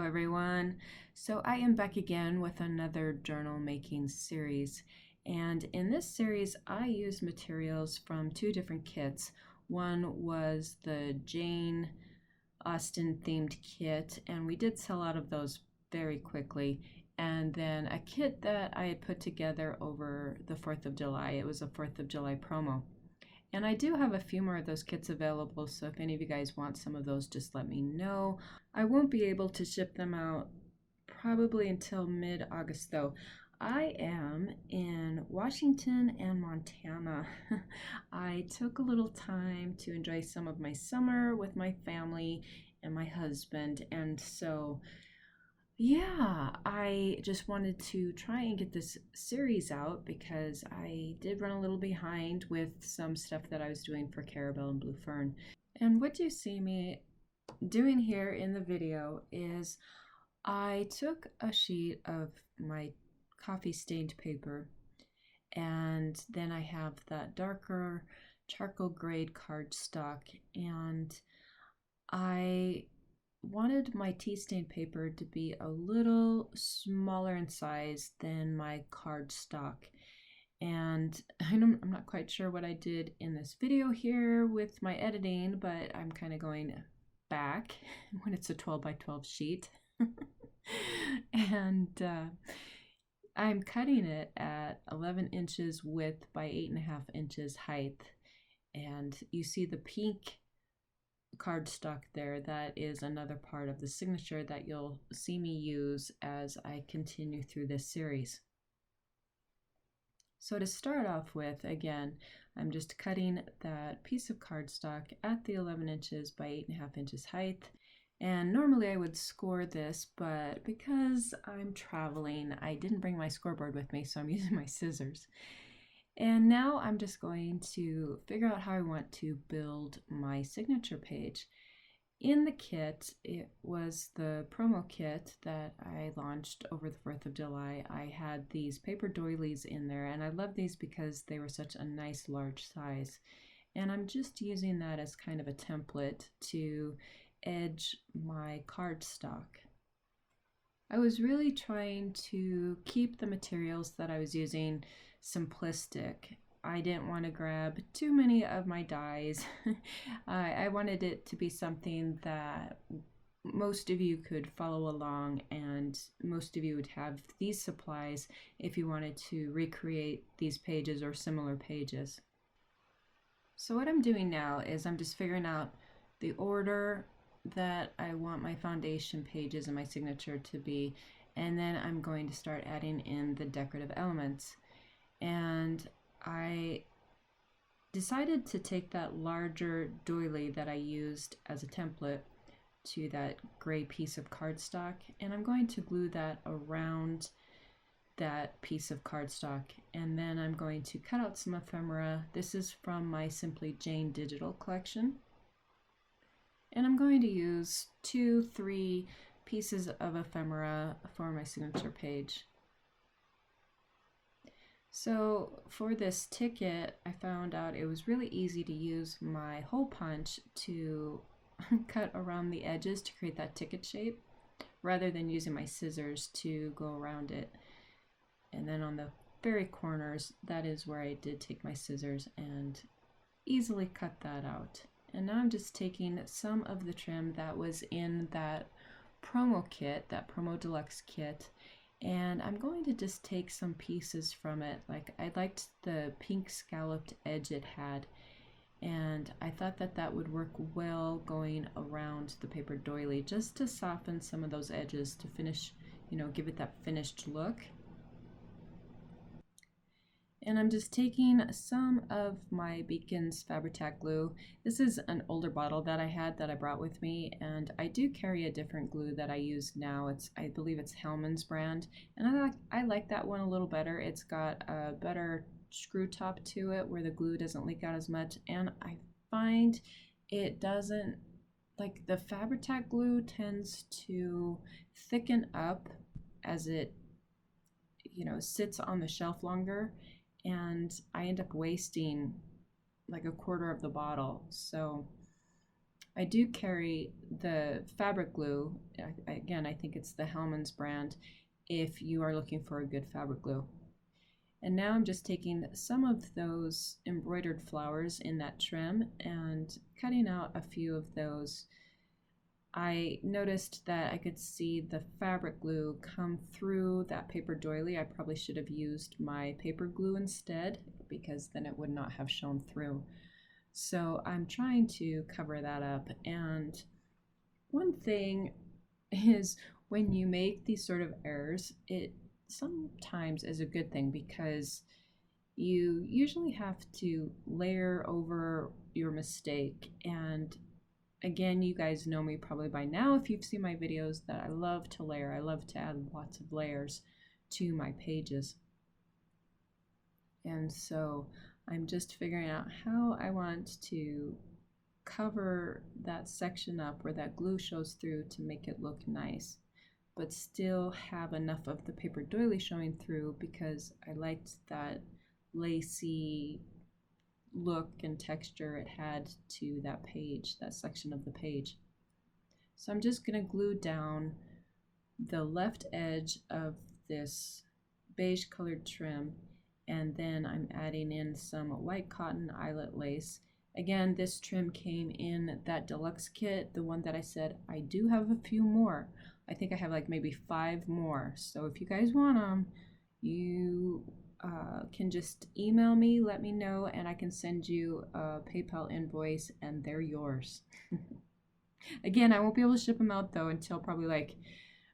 everyone. So I am back again with another journal making series. And in this series, I used materials from two different kits. One was the Jane Austen themed kit, and we did sell out of those very quickly. And then a kit that I had put together over the 4th of July. It was a 4th of July promo. And I do have a few more of those kits available, so if any of you guys want some of those, just let me know. I won't be able to ship them out probably until mid-August though. I am in Washington and Montana. I took a little time to enjoy some of my summer with my family and my husband, and so yeah, I just wanted to try and get this series out because I did run a little behind with some stuff that I was doing for Carabelle and Blue Fern. And what you see me doing here in the video is I took a sheet of my coffee stained paper, and then I have that darker charcoal grade cardstock, and I wanted my tea stained paper to be a little smaller in size than my cardstock. And I'm not quite sure what I did in this video here with my editing, but I'm kind of going back when it's a 12 by 12 sheet. And I'm cutting it at 11 inches width by 8.5 inches height. And you see the pink cardstock there. That is another part of the signature that you'll see me use as I continue through this series. So to start off with, again, I'm just cutting that piece of cardstock at the 11 inches by 8.5 inches height. And normally I would score this, but because I'm traveling, I didn't bring my scoreboard with me, so I'm using my scissors. And now I'm just going to figure out how I want to build my signature page. In the kit, it was the promo kit that I launched over the 4th of July. I had these paper doilies in there, and I love these because they were such a nice large size. And I'm just using that as kind of a template to edge my cardstock. I was really trying to keep the materials that I was using simplistic. I didn't want to grab too many of my dyes. I wanted it to be something that most of you could follow along, and most of you would have these supplies if you wanted to recreate these pages or similar pages. So what I'm doing now is I'm just figuring out the order that I want my foundation pages and my signature to be, and then I'm going to start adding in the decorative elements. And I decided to take that larger doily that I used as a template to that gray piece of cardstock, and I'm going to glue that around that piece of cardstock, and then I'm going to cut out some ephemera. This is from my Simply Jane digital collection, and I'm going to use 2-3 pieces of ephemera for my signature page. So for this ticket, I found out it was really easy to use my hole punch to cut around the edges to create that ticket shape, rather than using my scissors to go around it. And then on the very corners, that is where I did take my scissors and easily cut that out. And now I'm just taking some of the trim that was in that promo kit, that promo deluxe kit, and I'm going to just take some pieces from it. Like, I liked the pink scalloped edge it had, and I thought that that would work well going around the paper doily, just to soften some of those edges to finish, give it that finished look. And I'm just taking some of my Beacon's Fabri-Tac glue. This is an older bottle that I had that I brought with me, and I do carry a different glue that I use now. I believe it's Hellman's brand, and I like that one a little better. It's got a better screw top to it where the glue doesn't leak out as much, and I find it doesn't, like, the Fabri-Tac glue tends to thicken up as it sits on the shelf longer, and I end up wasting like a quarter of the bottle. So I do carry the fabric glue. Again, I think it's the Hellman's brand if you are looking for a good fabric glue. And now I'm just taking some of those embroidered flowers in that trim and cutting out a few of those. I noticed that I could see the fabric glue come through that paper doily. I probably should have used my paper glue instead, because then it would not have shown through. So I'm trying to cover that up. And one thing is, when you make these sort of errors, it sometimes is a good thing, because you usually have to layer over your mistake. And again, you guys know me probably by now if you've seen my videos that I love to layer. I love to add lots of layers to my pages. And so I'm just figuring out how I want to cover that section up where that glue shows through to make it look nice, but still have enough of the paper doily showing through, because I liked that lacy look and texture it had to that page, that section of the page. So I'm just going to glue down the left edge of this beige colored trim, and then I'm adding in some white cotton eyelet lace. Again, this trim came in that deluxe kit, the one that I said I do have a few more. I think I have like maybe 5 more. So if you guys want them, you can just email me, let me know, and I can send you a PayPal invoice and they're yours. Again, I won't be able to ship them out though until probably like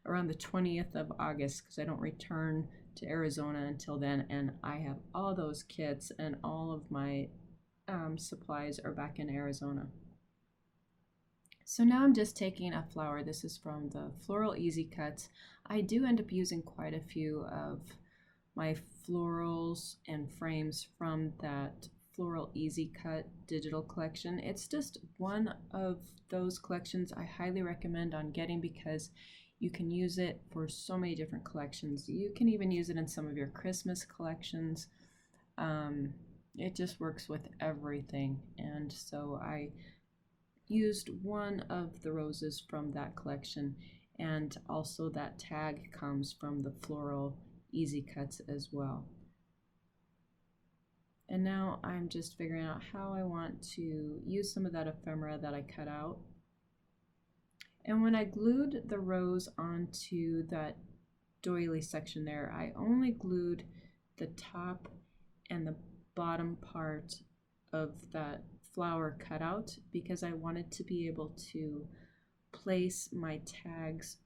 around the 20th of August, because I don't return to Arizona until then, and I have all those kits and all of my supplies are back in Arizona. So now I'm just taking a flower. This is from the Floral Easy Cuts. I do end up using quite a few of my florals and frames from that Floral Easy Cut digital collection. It's just one of those collections I highly recommend on getting, because you can use it for so many different collections. You can even use it in some of your Christmas collections. It just works with everything. And so I used one of the roses from that collection, and also that tag comes from the Floral Easy Cuts as well. And now I'm just figuring out how I want to use some of that ephemera that I cut out. And when I glued the rose onto that doily section there, I only glued the top and the bottom part of that flower cutout, because I wanted to be able to place my tags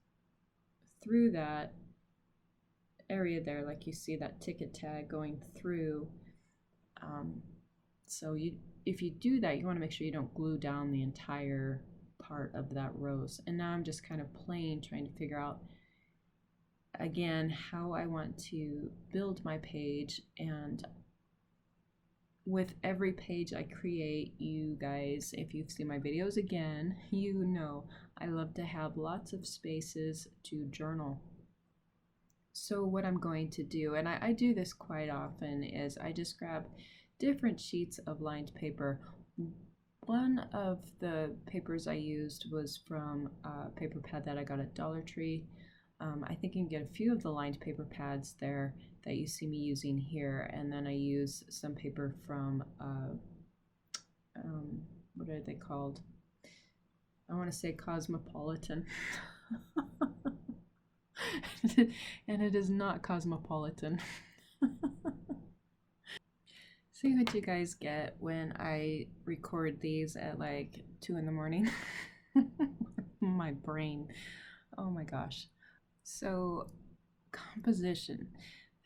through that area there, like you see that ticket tag going through. So if you do that, you want to make sure you don't glue down the entire part of that rose. And now I'm just kind of playing, trying to figure out again how I want to build my page. And with every page I create, you guys, if you've seen my videos again, you know I love to have lots of spaces to journal. So what I'm going to do, and I do this quite often, is I just grab different sheets of lined paper. One of the papers I used was from a paper pad that I got at Dollar Tree. I think you can get a few of the lined paper pads there that you see me using here, and then I use some paper from what are they called? I want to say Cosmopolitan. And it is not Cosmopolitan. See what you guys get when I record these at like 2 in the morning. My brain. Oh my gosh. So composition.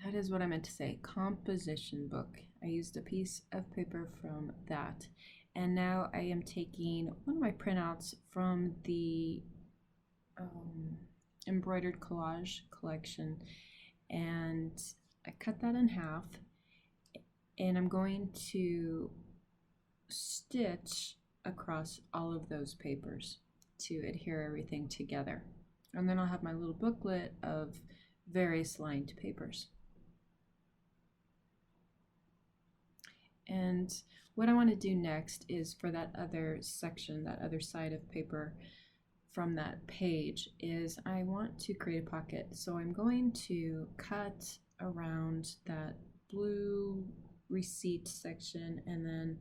That is what I meant to say. Composition book. I used a piece of paper from that. And now I am taking one of my printouts from the Embroidered Collage collection, and I cut that in half, and I'm going to stitch across all of those papers to adhere everything together. And then I'll have my little booklet of various lined papers. And what I want to do next is for that other section, that other side of paper from that page, is I want to create a pocket. So I'm going to cut around that blue receipt section and then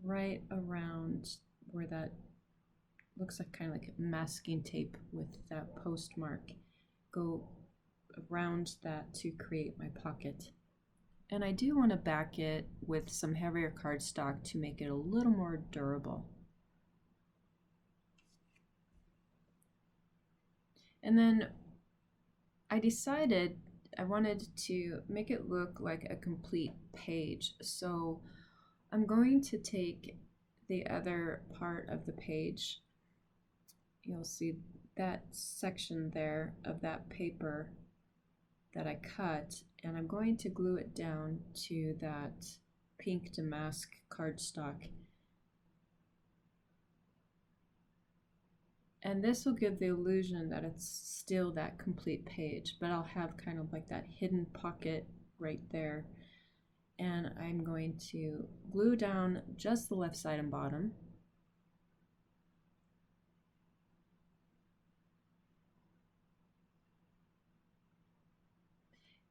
right around where that looks like kind of like masking tape with that postmark, go around that to create my pocket. And I do want to back it with some heavier cardstock to make it a little more durable. And then I decided I wanted to make it look like a complete page. So I'm going to take the other part of the page. You'll see that section there of that paper that I cut, and I'm going to glue it down to that pink damask cardstock. And this will give the illusion that it's still that complete page, but I'll have kind of like that hidden pocket right there. And I'm going to glue down just the left side and bottom.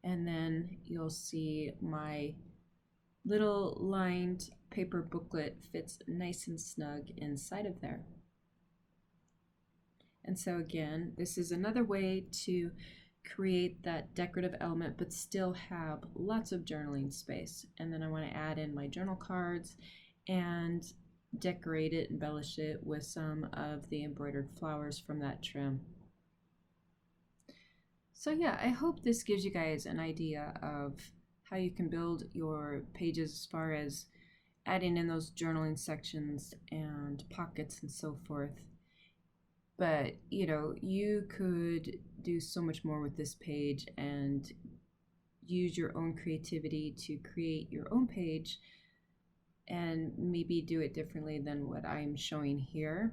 And then you'll see my little lined paper booklet fits nice and snug inside of there. And so again, this is another way to create that decorative element but still have lots of journaling space. And then I want to add in my journal cards and decorate it, embellish it with some of the embroidered flowers from that trim. So yeah, I hope this gives you guys an idea of how you can build your pages as far as adding in those journaling sections and pockets and so forth. But you know, you could do so much more with this page and use your own creativity to create your own page and maybe do it differently than what I'm showing here.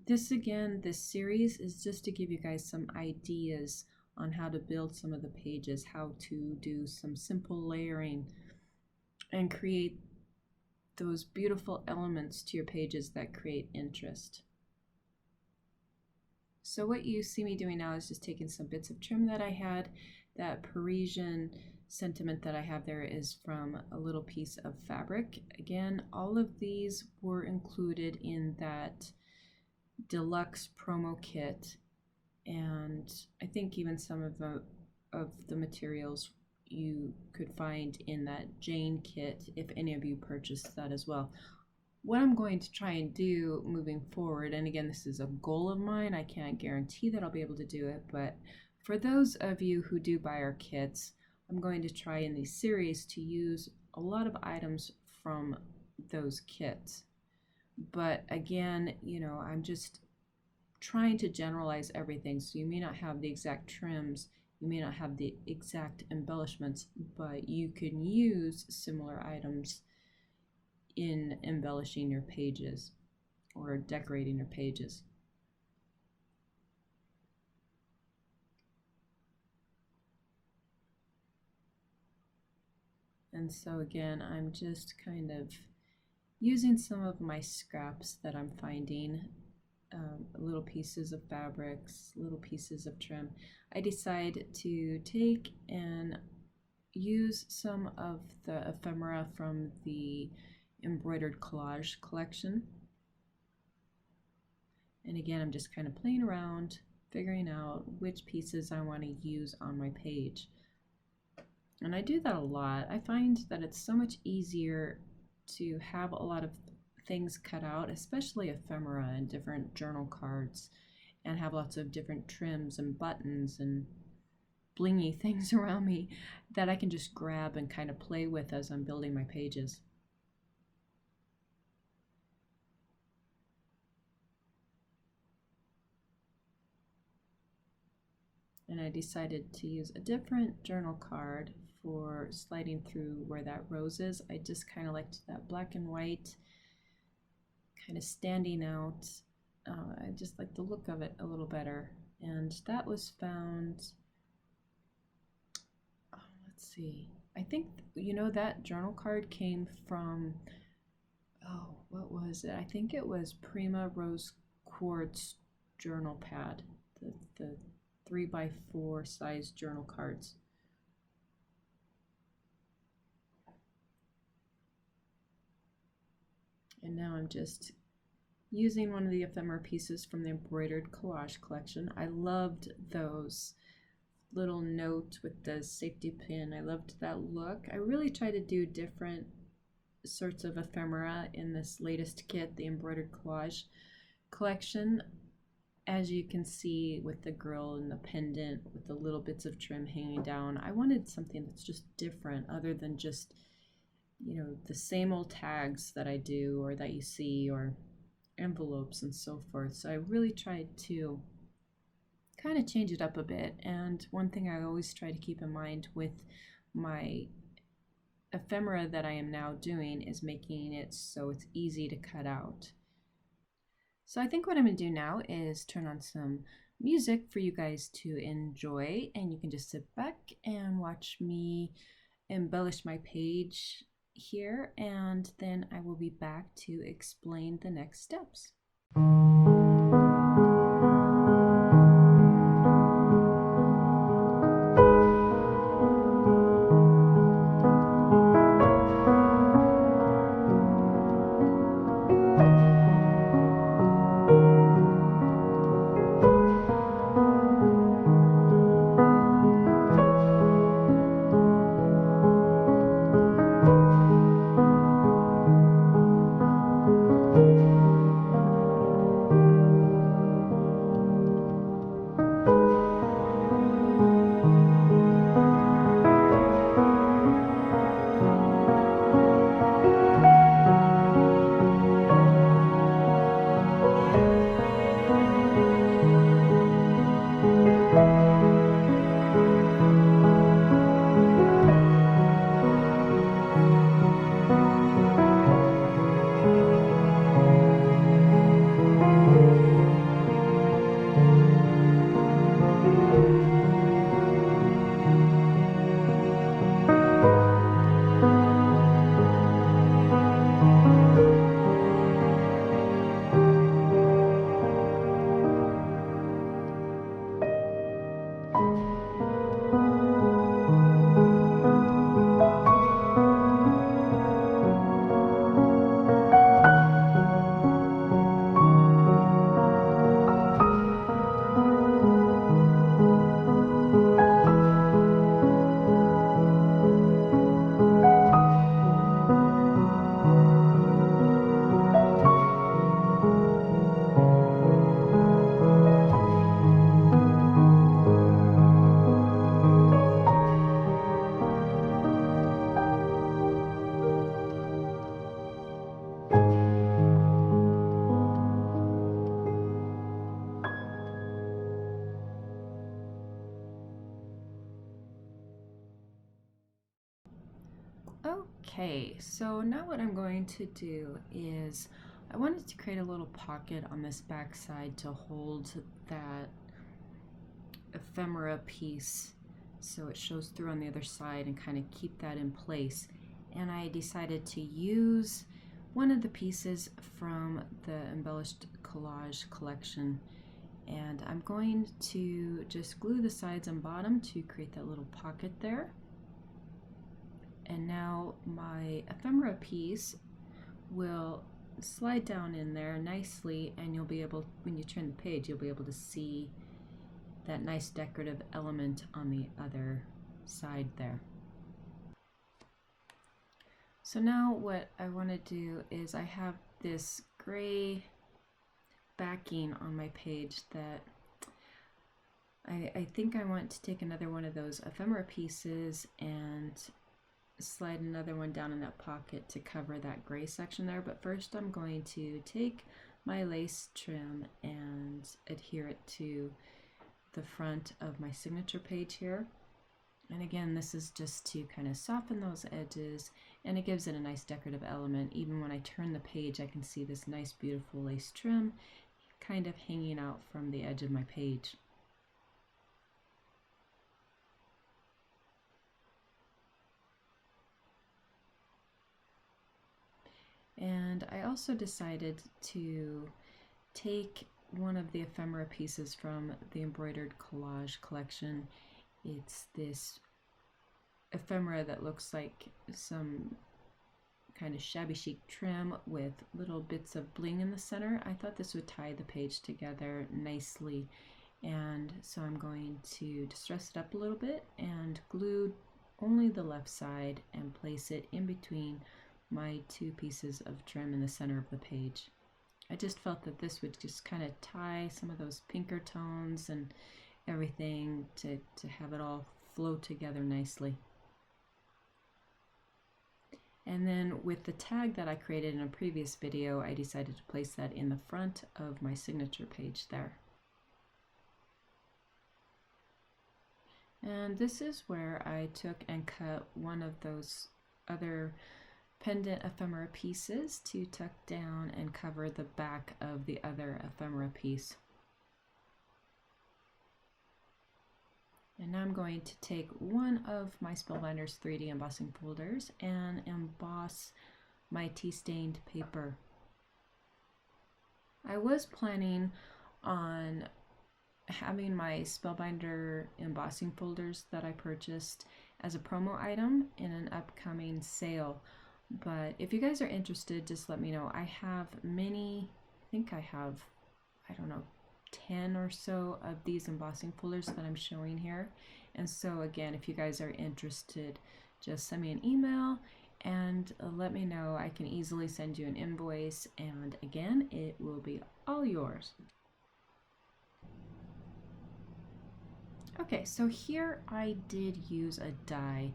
This series is just to give you guys some ideas on how to build some of the pages, how to do some simple layering and create those beautiful elements to your pages that create interest. So what you see me doing now is just taking some bits of trim that I had. That Parisian sentiment that I have there is from a little piece of fabric. Again, all of these were included in that deluxe promo kit, and I think even some of the materials you could find in that Jane kit if any of you purchased that as well. What I'm going to try and do moving forward, and again, this is a goal of mine, I can't guarantee that I'll be able to do it, but for those of you who do buy our kits, I'm going to try in these series to use a lot of items from those kits. But again, you know, I'm just trying to generalize everything, so you may not have the exact trims, you may not have the exact embellishments, but you can use similar items in embellishing your pages or decorating your pages. And so again, I'm just kind of using some of my scraps that I'm finding, little pieces of fabrics, little pieces of trim. I decide to take and use some of the ephemera from the Embroidered Collage collection. And again, I'm just kind of playing around, figuring out which pieces I want to use on my page. And I do that a lot. I find that it's so much easier to have a lot of things cut out, especially ephemera and different journal cards, and have lots of different trims and buttons and blingy things around me that I can just grab and kind of play with as I'm building my pages. And I decided to use a different journal card for sliding through where that rose is. I just kind of liked that black and white kind of standing out. I just like the look of it a little better. And that was found, let's see, I think, that journal card came from, oh, what was it? I think it was Prima Rose Quartz journal pad, the 3x4 size journal cards. And now I'm just using one of the ephemera pieces from the Embroidered Collage collection. I loved those little notes with the safety pin. I loved that look. I really try to do different sorts of ephemera in this latest kit, the Embroidered Collage collection. As you can see with the girl and the pendant with the little bits of trim hanging down, I wanted something that's just different other than just, the same old tags that I do or that you see, or envelopes and so forth. So I really tried to kind of change it up a bit. And one thing I always try to keep in mind with my ephemera that I am now doing is making it so it's easy to cut out. So I think what I'm going to do now is turn on some music for you guys to enjoy, and you can just sit back and watch me embellish my page here, and then I will be back to explain the next steps. Okay, so now what I'm going to do is I wanted to create a little pocket on this back side to hold that ephemera piece so it shows through on the other side and kind of keep that in place. And I decided to use one of the pieces from the Embellished Collage collection, and I'm going to just glue the sides and bottom to create that little pocket there. And now my ephemera piece will slide down in there nicely, and you'll be able, when you turn the page, you'll be able to see that nice decorative element on the other side there. So now what I want to do is I have this gray backing on my page that I think I want to take another one of those ephemera pieces and slide another one down in that pocket to cover that gray section there. But first I'm going to take my lace trim and adhere it to the front of my signature page here. And again, this is just to kind of soften those edges, and it gives it a nice decorative element. Even when I turn the page, I can see this nice beautiful lace trim kind of hanging out from the edge of my page. And I also decided to take one of the ephemera pieces from the Embroidered Collage collection. It's this ephemera that looks like some kind of shabby chic trim with little bits of bling in the center. I thought this would tie the page together nicely, and so I'm going to distress it up a little bit and glue only the left side and place it in between my two pieces of trim in the center of the page. I just felt that this would just kind of tie some of those pinker tones and everything to have it all flow together nicely. And then with the tag that I created in a previous video, I decided to place that in the front of my signature page there. And this is where I took and cut one of those other pendant ephemera pieces to tuck down and cover the back of the other ephemera piece. And now I'm going to take one of my Spellbinders 3D embossing folders and emboss my tea-stained paper. I was planning on having my Spellbinder embossing folders that I purchased as a promo item in an upcoming sale, but if you guys are interested, just let me know. I have many, I think I have, I don't know, 10 or so of these embossing folders that I'm showing here. And so again, if you guys are interested, just send me an email and let me know. I can easily send you an invoice, and again, it will be all yours. Okay, so here I did use a die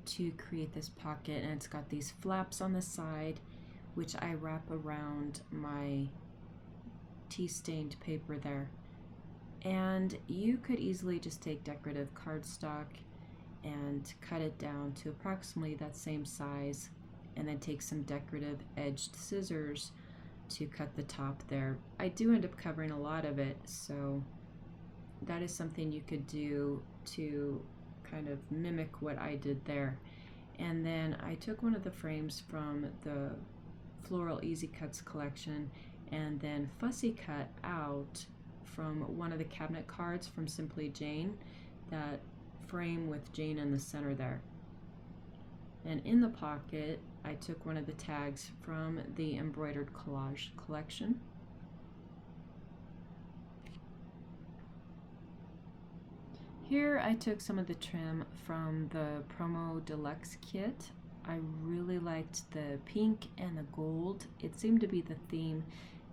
to create this pocket, and it's got these flaps on the side which I wrap around my tea-stained paper there. And you could easily just take decorative cardstock and cut it down to approximately that same size, and then take some decorative edged scissors to cut the top there. I do end up covering a lot of it, so that is something you could do to kind of mimic what I did there. And then I took one of the frames from the Floral Easy Cuts collection and then fussy cut out from one of the cabinet cards from Simply Jane, that frame with Jane in the center there. And in the pocket, I took one of the tags from the Embroidered Collage collection. Here I took some of the trim from the Promo Deluxe kit. I really liked the pink and the gold. It seemed to be the theme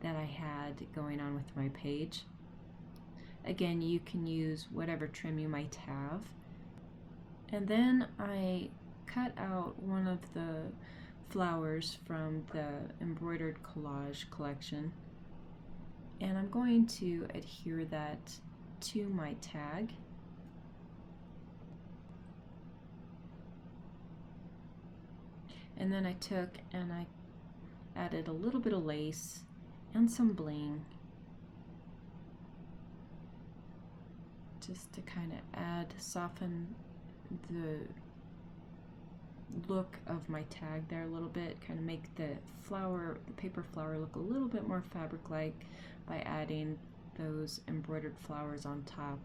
that I had going on with my page. Again, you can use whatever trim you might have. And then I cut out one of the flowers from the Embroidered Collage collection, and I'm going to adhere that to my tag. And then I took and I added a little bit of lace and some bling just to kind of soften the look of my tag there a little bit, kind of make the paper flower look a little bit more fabric-like by adding those embroidered flowers on top.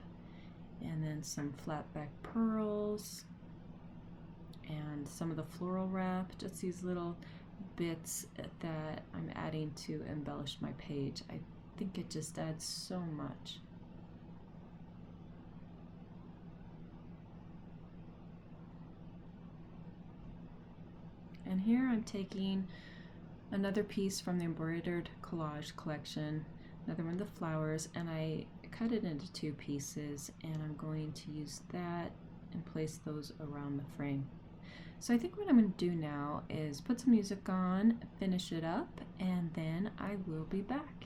And then some flat back pearls and some of the floral wrap, just these little bits that I'm adding to embellish my page. I think it just adds so much. And here I'm taking another piece from the Embroidered Collage collection, another one of the flowers, and I cut it into two pieces, and I'm going to use that and place those around the frame. So I think what I'm going to do now is put some music on, finish it up, and then I will be back.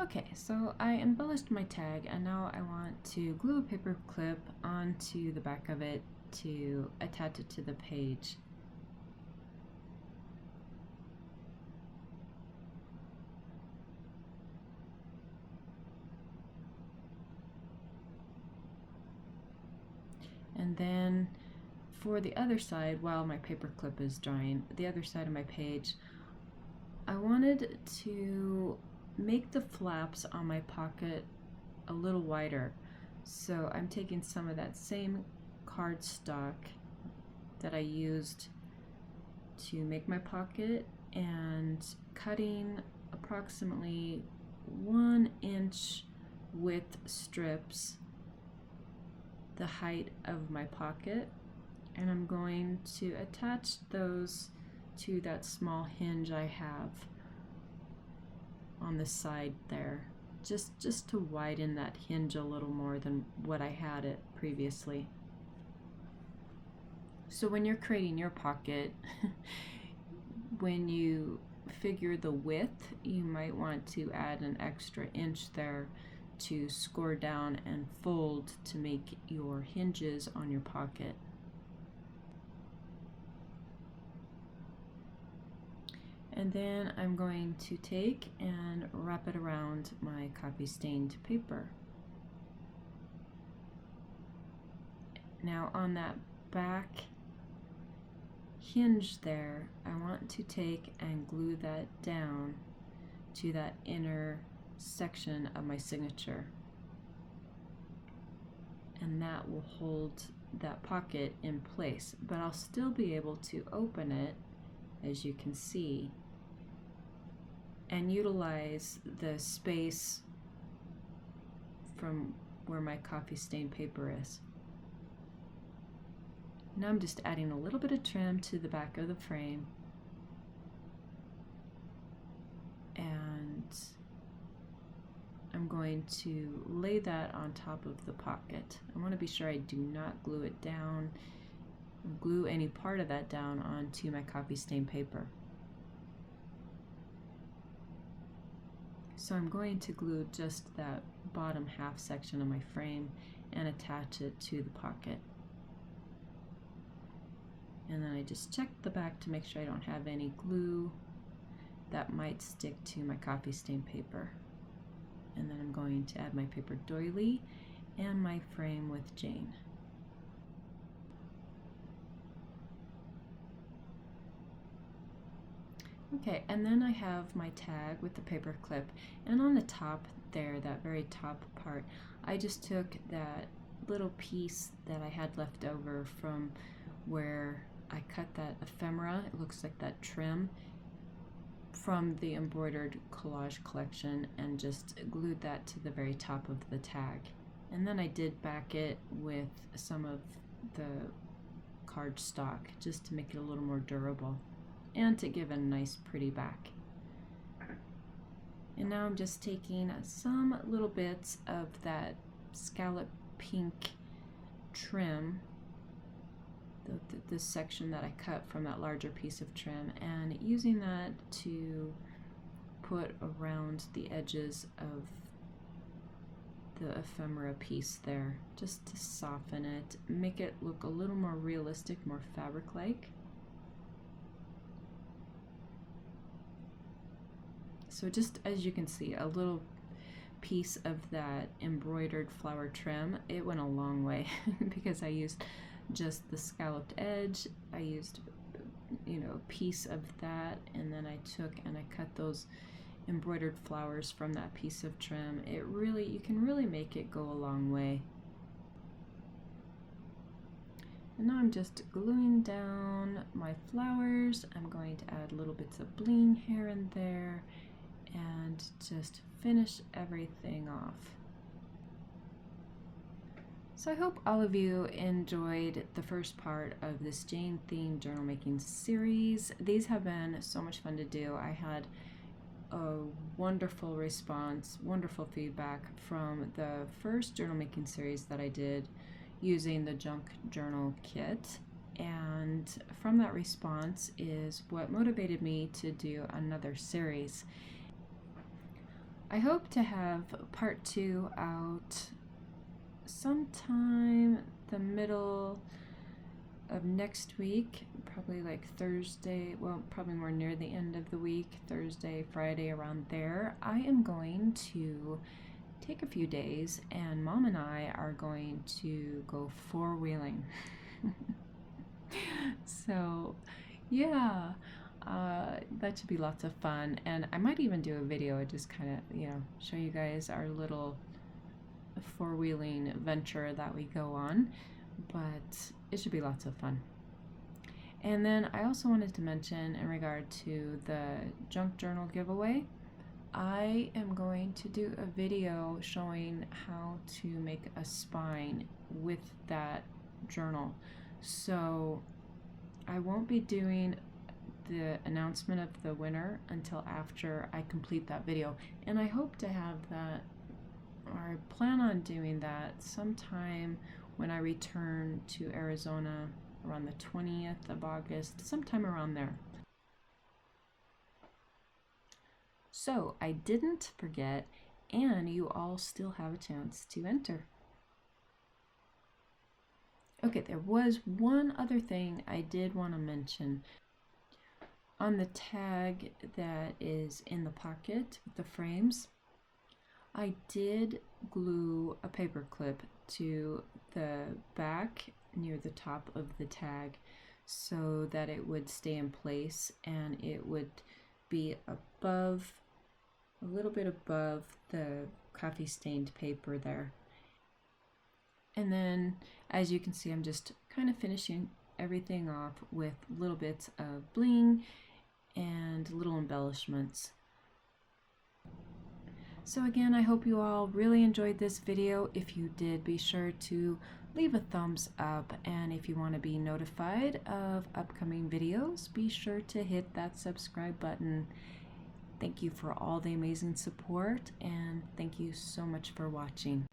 Okay, so I embellished my tag and now I want to glue a paper clip onto the back of it to attach it to the page. And then for the other side, while my paper clip is drying, the other side of my page, I wanted to make the flaps on my pocket a little wider. So I'm taking some of that same cardstock that I used to make my pocket and cutting approximately 1 inch width strips the height of my pocket, and I'm going to attach those to that small hinge I have on the side there, just to widen that hinge a little more than what I had it previously. So when you're creating your pocket, when you figure the width, you might want to add an extra inch there to score down and fold to make your hinges on your pocket. And then I'm going to take and wrap it around my copy stained paper. Now on that back hinge there, I want to take and glue that down to that inner section of my signature. And that will hold that pocket in place, but I'll still be able to open it, as you can see, and utilize the space from where my coffee stained paper is. Now I'm just adding a little bit of trim to the back of the frame, and I'm going to lay that on top of the pocket. I want to be sure I do not glue it down, glue any part of that down onto my coffee stained paper. So I'm going to glue just that bottom half section of my frame and attach it to the pocket. And then I just check the back to make sure I don't have any glue that might stick to my coffee stained paper. And then I'm going to add my paper doily and my frame with Jane. Okay, and then I have my tag with the paper clip, and on the top there, that very top part, I just took that little piece that I had left over from where I cut that ephemera. It looks like that trim, from the embroidered collage collection and just glued that to the very top of the tag. And then I did back it with some of the cardstock just to make it a little more durable and to give a nice pretty back. And now I'm just taking some little bits of that scallop pink trim, this section that I cut from that larger piece of trim, and using that to put around the edges of the ephemera piece there, just to soften it, make it look a little more realistic, more fabric-like. So just as you can see, a little piece of that embroidered flower trim, it went a long way because I used just the scalloped edge. I used, you know, a piece of that, and then I took and I cut those embroidered flowers from that piece of trim. It really, you can really make it go a long way. And now I'm just gluing down my flowers. I'm going to add little bits of bling here and there and just finish everything off. So I hope all of you enjoyed the first part of this Jane themed journal making series. These have been so much fun to do. I had a wonderful response, wonderful feedback from the first journal making series that I did using the junk journal kit, and from that response is what motivated me to do another series. I hope to have part 2 out sometime the middle of next week, probably like Thursday, well, probably more near the end of the week, Thursday, Friday, around there. I am going to take a few days and Mom and I are going to go four-wheeling. So yeah, that should be lots of fun, and I might even do a video, just kind of, you know, show you guys our little four-wheeling venture that we go on, but it should be lots of fun. And then I also wanted to mention, in regard to the junk journal giveaway, I am going to do a video showing how to make a spine with that journal. So I won't be doing the announcement of the winner until after I complete that video, and I hope to have that, or I plan on doing that sometime when I return to Arizona around the 20th of August, sometime around there. So I didn't forget, and you all still have a chance to enter. Okay, there was one other thing I did want to mention. On the tag that is in the pocket with the frames, I did glue a paper clip to the back near the top of the tag so that it would stay in place and it would be above, a little bit above the coffee stained paper there. And then, as you can see, I'm just kind of finishing everything off with little bits of bling and little embellishments. So again, I hope you all really enjoyed this video. If you did, be sure to leave a thumbs up, and if you want to be notified of upcoming videos, be sure to hit that subscribe button. Thank you for all the amazing support, and thank you so much for watching.